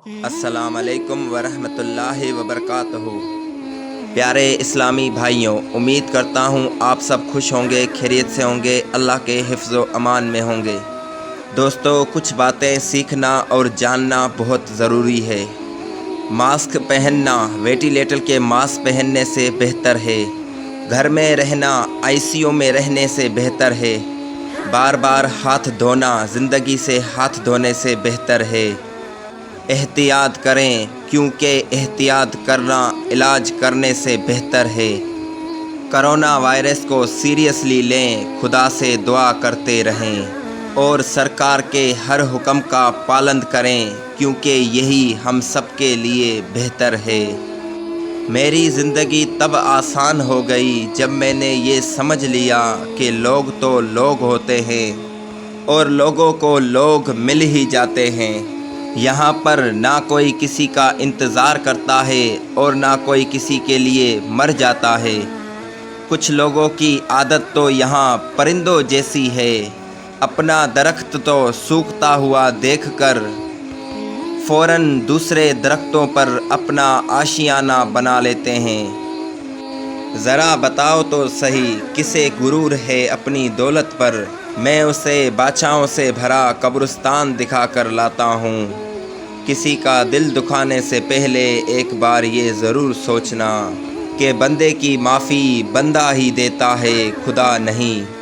السلام علیکم ورحمۃ اللہ وبرکاتہ۔ پیارے اسلامی بھائیوں، امید کرتا ہوں آپ سب خوش ہوں گے، خیریت سے ہوں گے، اللہ کے حفظ و امان میں ہوں گے۔ دوستو، کچھ باتیں سیکھنا اور جاننا بہت ضروری ہے۔ ماسک پہننا وینٹیلیٹر کے ماسک پہننے سے بہتر ہے۔ گھر میں رہنا آئی سی یو میں رہنے سے بہتر ہے۔ بار بار ہاتھ دھونا زندگی سے ہاتھ دھونے سے بہتر ہے۔ احتیاط کریں، کیونکہ احتیاط کرنا علاج کرنے سے بہتر ہے۔ کرونا وائرس کو سیریسلی لیں، خدا سے دعا کرتے رہیں اور سرکار کے ہر حکم کا پابند کریں، کیونکہ یہی ہم سب کے لیے بہتر ہے۔ میری زندگی تب آسان ہو گئی جب میں نے یہ سمجھ لیا کہ لوگ تو لوگ ہوتے ہیں اور لوگوں کو لوگ مل ہی جاتے ہیں۔ یہاں پر نہ کوئی کسی کا انتظار کرتا ہے اور نہ کوئی کسی کے لیے مر جاتا ہے۔ کچھ لوگوں کی عادت تو یہاں پرندوں جیسی ہے، اپنا درخت تو سوکھتا ہوا دیکھ کر فوراً دوسرے درختوں پر اپنا آشیانہ بنا لیتے ہیں۔ ذرا بتاؤ تو صحیح، کسے غرور ہے اپنی دولت پر؟ میں اسے بادشاہوں سے بھرا قبرستان دکھا کر لاتا ہوں۔ کسی کا دل دکھانے سے پہلے ایک بار یہ ضرور سوچنا کہ بندے کی معافی بندہ ہی دیتا ہے، خدا نہیں۔